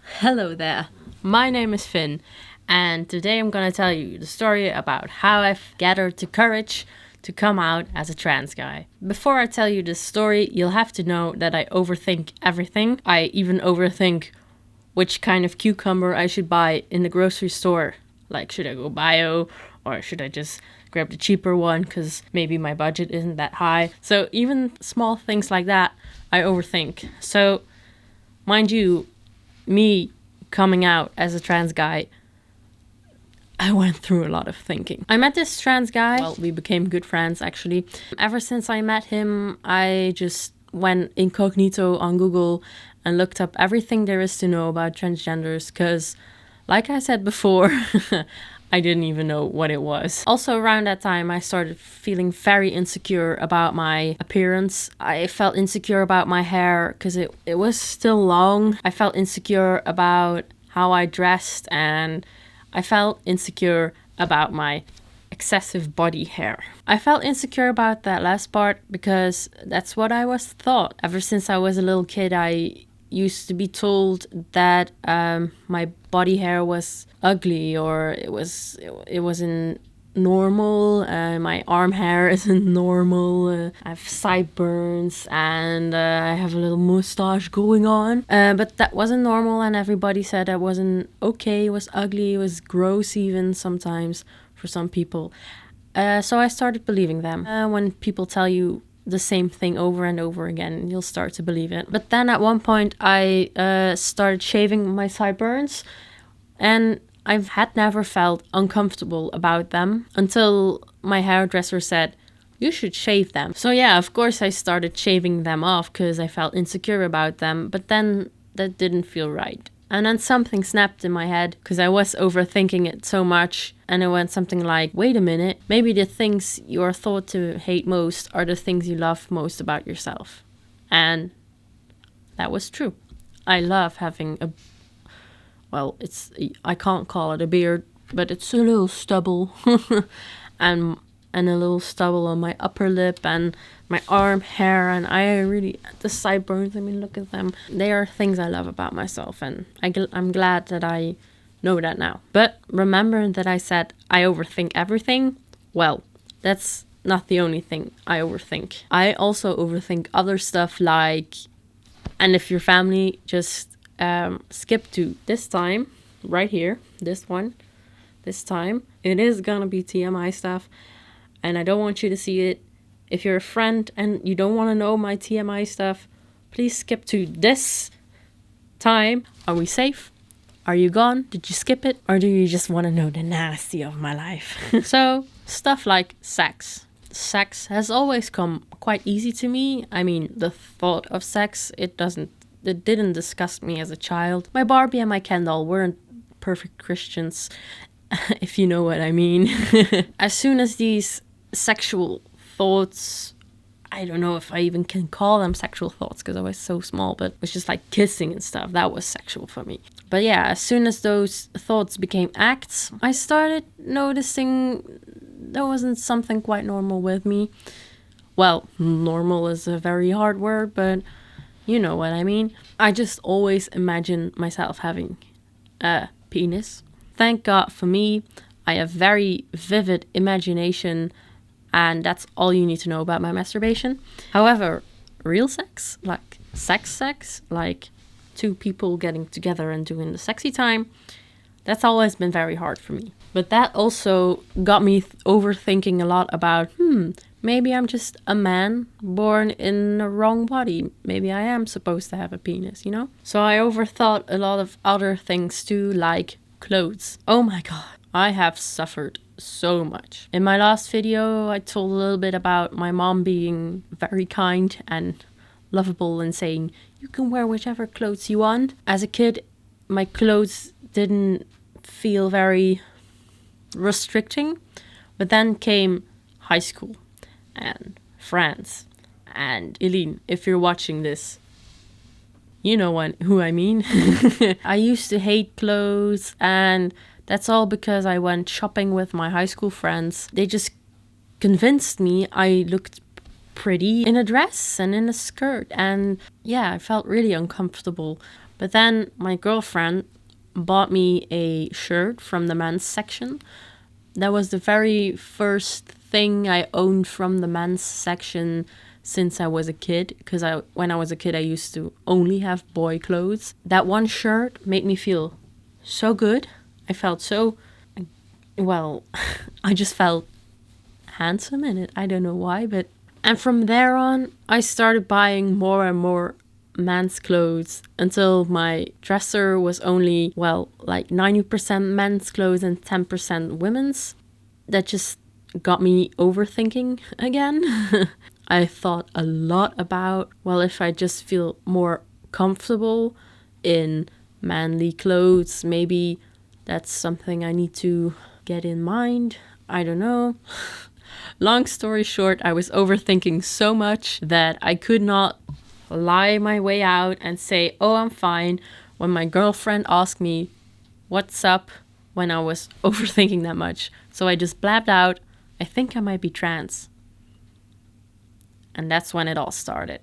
Hello there. My name is Finn, and today I'm going to tell you the story about how I've gathered the courage to come out as a trans guy. Before I tell you this story, you'll have to know that I overthink everything. I even overthink which kind of cucumber I should buy in the grocery store. Like, should I go bio or should I just grab the cheaper one because maybe my budget isn't that high? So, even small things like that, I overthink. So, mind you, me coming out as a trans guy, I went through a lot of thinking. I met this trans guy. Well, we became good friends, actually. Ever since I met him, I just went incognito on Google and looked up everything there is to know about transgenders because, like I said before, I didn't even know what it was. Also, around that time, I started feeling very insecure about my appearance. I felt insecure about my hair because it was still long. I felt insecure about how I dressed, and I felt insecure about my excessive body hair. I felt insecure about that last part because that's what I was taught. Ever since I was a little kid, I used to be told that my body hair was ugly, or it wasn't normal. My arm hair isn't normal. I have sideburns and I have a little mustache going on. But that wasn't normal, and everybody said that wasn't okay. It was ugly. It was gross even sometimes for some people. So I started believing them. When people tell you the same thing over and over again, you'll start to believe it. But then at one point I started shaving my sideburns, and I had never felt uncomfortable about them until my hairdresser said, you should shave them. So yeah, of course I started shaving them off because I felt insecure about them, but then that didn't feel right. And then something snapped in my head because I was overthinking it so much. And it went something like, wait a minute, maybe the things you are thought to hate most are the things you love most about yourself. And that was true. I love having I can't call it a beard, but it's a little stubble. and a little stubble on my upper lip and my arm hair, and the sideburns, I mean, look at them. They are things I love about myself, and I'm glad that I know that now. But remember that I said I overthink everything? Well, that's not the only thing I overthink. I also overthink other stuff like, and if your family, just skip to this time, right here, this time. It is gonna be TMI stuff, and I don't want you to see it. If you're a friend and you don't want to know my TMI stuff, please skip to this time. Are we safe? Are you gone? Did you skip it? Or do you just want to know the nasty of my life? So, stuff like sex. Sex has always come quite easy to me. I mean, the thought of sex, it didn't disgust me as a child. My Barbie and my Ken doll weren't perfect Christians, if you know what I mean. As soon as these sexual thoughts, I don't know if I even can call them sexual thoughts because I was so small, but it was just like kissing and stuff. That was sexual for me. But yeah, as soon as those thoughts became acts, I started noticing there wasn't something quite normal with me. Well, normal is a very hard word, but you know what I mean. I just always imagine myself having a penis. Thank God for me, I have very vivid imagination, and that's all you need to know about my masturbation. However, real sex, like sex, like two people getting together and doing the sexy time, that's always been very hard for me. But that also got me overthinking a lot about, maybe I'm just a man born in the wrong body. Maybe I am supposed to have a penis, you know? So I overthought a lot of other things too, like clothes. Oh my God, I have suffered so much. In my last video, I told a little bit about my mom being very kind and lovable and saying, you can wear whichever clothes you want. As a kid, my clothes didn't feel very restricting, but then came high school and friends. And Eileen, if you're watching this, you know who I mean. I used to hate clothes, and that's all because I went shopping with my high school friends. They just convinced me I looked pretty in a dress and in a skirt, and yeah, I felt really uncomfortable. But then my girlfriend bought me a shirt from the men's section. That was the very first thing I owned from the men's section since I was a kid, because when I was a kid I used to only have boy clothes. That one shirt made me feel so good. I felt so, well, I just felt handsome in it. I don't know why, but... And from there on, I started buying more and more men's clothes until my dresser was only, well, like 90% men's clothes and 10% women's. That just got me overthinking again. I thought a lot about, well, if I just feel more comfortable in manly clothes, maybe that's something I need to get in mind. I don't know. Long story short, I was overthinking so much that I could not lie my way out and say, oh, I'm fine, when my girlfriend asked me what's up when I was overthinking that much. So I just blabbed out, I think I might be trans. And that's when it all started.